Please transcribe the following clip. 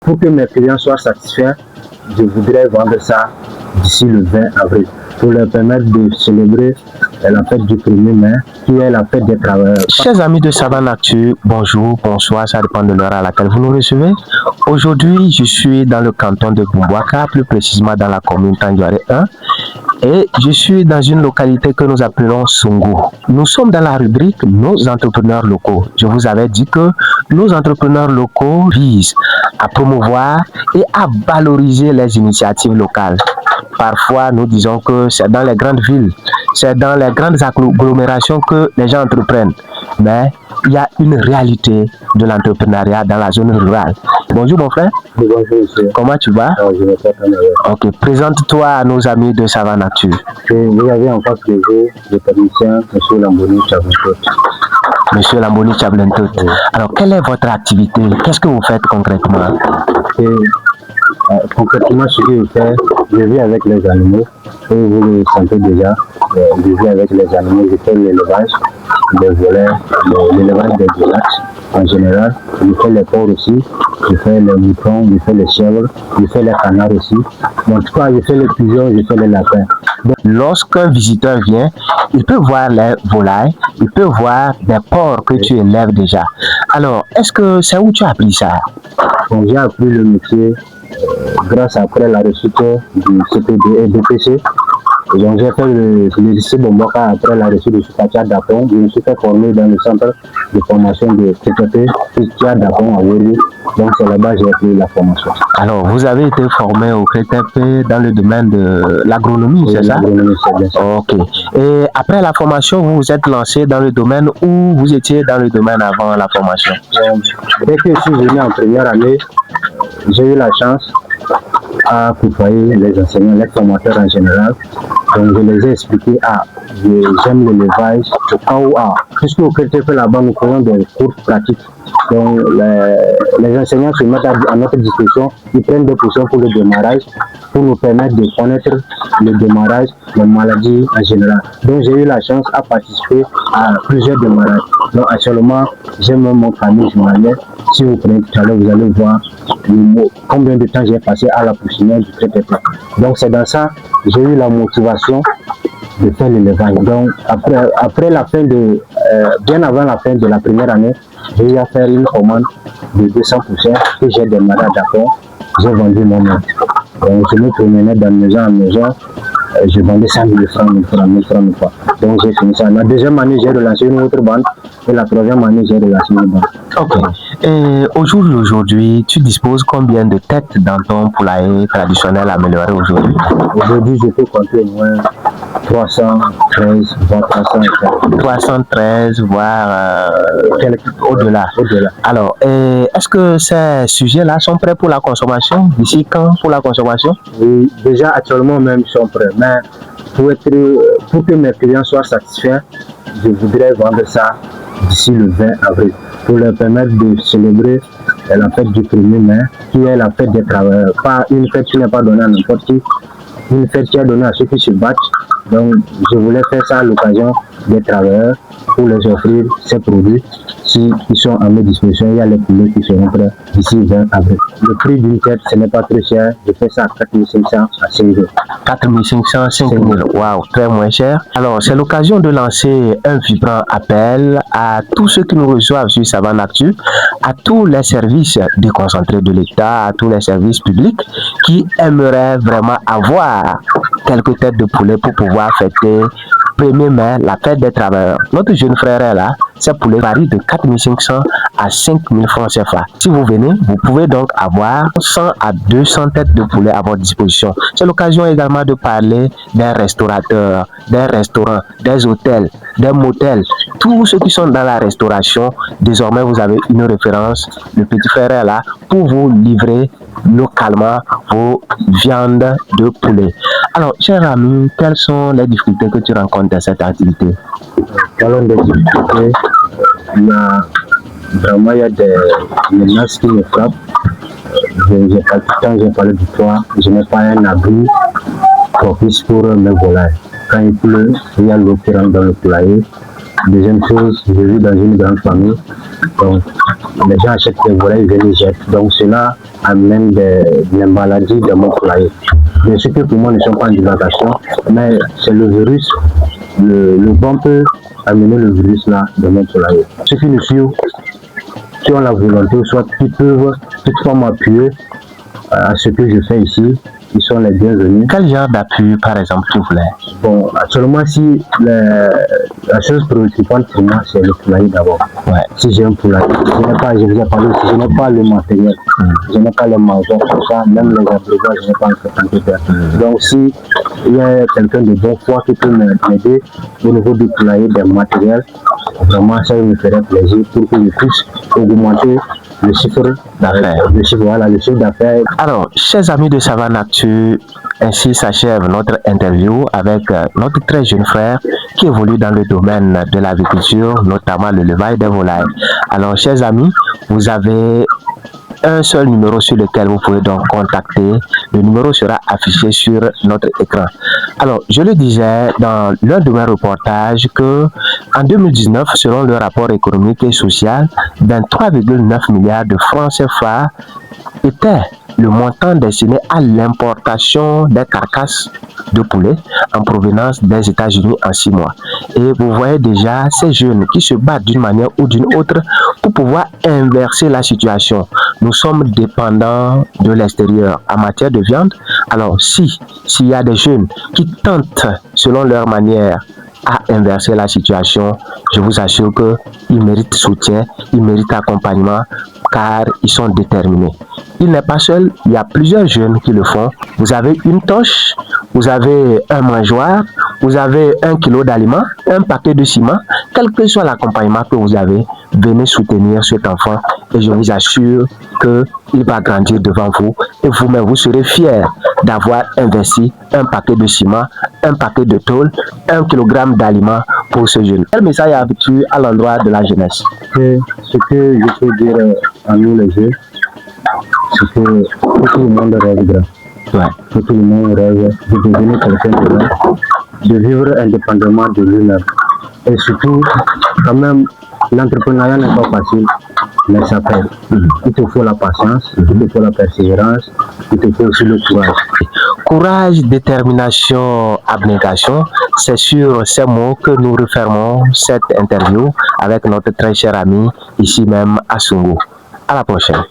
Pour que mes clients soient satisfaits, je voudrais vendre ça d'ici le 20 avril pour leur permettre de célébrer la fête du 1er mai, qui est la fête des travailleurs. Chers amis de Savane Actu, bonjour, bonsoir, ça dépend de l'heure à laquelle vous nous recevez. Aujourd'hui, je suis dans le canton de Bumbwaka, plus précisément dans la commune Tandiouaré 1, et je suis dans une localité que nous appelons Songo. Nous sommes dans la rubrique Nos entrepreneurs locaux. Je vous avais dit que nos entrepreneurs locaux visent à promouvoir et à valoriser les initiatives locales. Parfois, nous disons que c'est dans les grandes villes, c'est dans les grandes agglomérations que les gens entreprennent. Mais il y a une réalité de l'entrepreneuriat dans la zone rurale. Bonjour mon frère. Bonjour monsieur. Comment tu vas? Je vais très bien. Ok, présente-toi à nos amis de Savane Actu. Vous avez en face de vous le technicien, M. Lamboni Chablentot. Monsieur Lamboni Chablentot. Oui. Alors, quelle est votre activité? Qu'est-ce que vous faites concrètement? Concrètement, ce que je fais, je vis avec les animaux. Et vous le sentez déjà, je vis avec les animaux. Je fais l'élevage des volets, l'élevage des lacs en général. Je fais les porcs aussi, je fais les moutons, je fais les chèvres, je fais les canards aussi. En tout cas, je fais les pigeons, je fais les lapins. Lorsqu'un visiteur vient, il peut voir les volailles, il peut voir des porcs que tu élèves déjà. Alors, est-ce que c'est où tu as appris ça? Bon, j'ai appris le métier grâce après la réussite du CPD et BPC. Donc j'ai fait le lycée Bumbwaka après la réussite du CPTA d'Apon. Je me suis fait former dans le centre de formation de CPP CPTA d'Apon à Wéry. Donc c'est là-bas que j'ai appris la formation. Alors vous avez été formé au CPP dans le domaine de l'agronomie, oui, c'est ça? L'agronomie, c'est bien ça. Ok. Et après la formation, vous vous êtes lancé dans le domaine où vous étiez dans le domaine avant la formation? Dès que je suis venu en première année, j'ai eu la chance à côtoyer les enseignants, les formateurs en général. Donc je les ai expliqué, j'aime l'élevage, au cas où, puisque au CPP là-bas, nous faisons des cours pratiques. Donc les enseignants se mettent à notre disposition, ils prennent des positions pour le démarrage, pour nous permettre de connaître le démarrage, les maladies en général. Donc j'ai eu la chance à participer à plusieurs démarrages. Donc actuellement, j'ai même mon famille journalière. Si vous prenez tout à l'heure, vous allez voir combien de temps j'ai passé à la poussinière du CPP. Donc c'est dans ça, j'ai eu la motivation de faire l'élevage. Donc après la fin bien avant la fin de la première année, j'ai eu à faire une commande de 200% que j'ai démarré d'accord. J'ai vendu moi-même. Donc je me promenais de maison en maison. Je vendais 100 000 francs, 1000 francs, 1000 francs, 1000 francs. Donc j'ai fini ça. La deuxième année, j'ai relancé une autre bande. Et la troisième année, j'ai relancé une bande. Ok. Et au jour d'aujourd'hui, tu disposes combien de têtes dans ton poulailler traditionnel amélioré aujourd'hui? Aujourd'hui, je peux compter au moins 313, voire 313. 313, voire au-delà. Alors, est-ce que ces sujets-là sont prêts pour la consommation? D'ici quand pour la consommation? Oui, déjà actuellement même ils sont prêts. Mais pour que mes clients soient satisfaits, je voudrais vendre ça d'ici le 20 avril pour leur permettre de célébrer la fête du 1er mai, qui est la fête des travailleurs. Pas une fête qui n'est pas donnée à n'importe qui, une fête qui est donnée à ceux qui se battent. Donc je voulais faire ça à l'occasion des travailleurs pour les offrir ces produits. Qui sont à mes dispositions, il y a les poulets qui seront prêts d'ici 20 avril. Le prix d'une tête, ce n'est pas très cher. Je fais ça à 4 500 à 5 000. 4 500, 5 000. Waouh, très moins cher. Alors, c'est l'occasion de lancer un vibrant appel à tous ceux qui nous reçoivent sur Savane Actu, à tous les services déconcentrés de l'État, à tous les services publics qui aimeraient vraiment avoir quelques têtes de poulet pour pouvoir fêter 1er mai, la fête des travailleurs. Notre jeune frère est là, ces poulets varient de 4 500 à 5 000 francs CFA. Si vous venez, vous pouvez donc avoir 100 à 200 têtes de poulet à votre disposition. C'est l'occasion également de parler des restaurateurs, des restaurants, des hôtels, des motels, tous ceux qui sont dans la restauration. Désormais, vous avez une référence, le petit frère est là, pour vous livrer localement vos viandes de poulet. Alors, cher ami, quelles sont les difficultés que tu rencontres dans cette activité? Parlons des difficultés. Il y a des menaces qui me frappent. J'ai pas tout le temps, j'ai parlé du toit. Je n'ai pas un abri propice pour mes volailles. Quand il pleut, il y a l'eau qui rentre dans le poulailler. Deuxième chose, je vis dans une grande famille. Donc, les gens achètent des volailles, ils viennent les jettent. Donc cela amène des maladies dans mon poulailler. Bien sûr que pour moi, ne sont pas en divagation, mais c'est le virus, le vent peut amener le virus là dans mon poulailler. Ceux qui nous suivent, qui ont la volonté, soit qui peuvent toutefois m'appuyer à ce que je fais ici, ils sont les bienvenus. Quel genre d'appui, par exemple, tu voulais? Bon, actuellement, si la chose préoccupante pour moi, c'est le poulailler d'abord. Ouais. Si j'ai un poulailler, je vous ai parlé aussi, je n'ai pas le matériel, je n'ai pas les mangeurs pour ça, même les abreuvoirs, je n'ai pas encore tenté de faire. Donc, si il y a quelqu'un de bon foi qui peut m'aider au niveau du poulailler, des matériels, vraiment, ça me ferait plaisir pour que je puisse augmenter le chiffre d'affaires. Le chiffre d'affaires. Alors, chers amis de Savane Actu, ainsi s'achève notre interview avec notre très jeune frère qui évolue dans le domaine de l'agriculture, notamment le levail des volailles. Alors, chers amis, vous avez un seul numéro sur lequel vous pouvez donc contacter. Le numéro sera affiché sur notre écran. Alors, je le disais dans l'un de mes reportages que en 2019, selon le rapport économique et social, 23,9 milliards de francs CFA était le montant destiné à l'importation des carcasses de poulet en provenance des États-Unis en 6 mois. Et vous voyez déjà ces jeunes qui se battent d'une manière ou d'une autre pour pouvoir inverser la situation. Nous sommes dépendants de l'extérieur en matière de viande. Alors s'il y a des jeunes qui tentent selon leur manière à inverser la situation, je vous assure qu'ils méritent soutien, ils méritent accompagnement car ils sont déterminés. Il n'est pas seul, il y a plusieurs jeunes qui le font. Vous avez une torche, vous avez un mangeoire, vous avez 1 kilo d'aliments, un paquet de ciment, quel que soit l'accompagnement que vous avez, venez soutenir cet enfant et je vous assure qu'il va grandir devant vous et vous-même vous serez fiers d'avoir investi un paquet de ciment, un paquet de tôle, 1 kilogramme d'aliments pour ce jeune. Quel message as-tu à l'endroit de la jeunesse? Ce que je peux dire à nous les jeunes, c'est que tout le monde rêve grand. Ouais. Tout le monde rêve de devenir quelqu'un de grand, de vivre indépendamment de lui-même. Et surtout, quand même, l'entrepreneuriat n'est pas facile, mais ça paye. Il te faut la patience, il te faut la persévérance, il te faut aussi le courage. Courage, détermination, abnégation, c'est sur ces mots que nous refermons cette interview avec notre très cher ami ici même à Sungu. À la prochaine.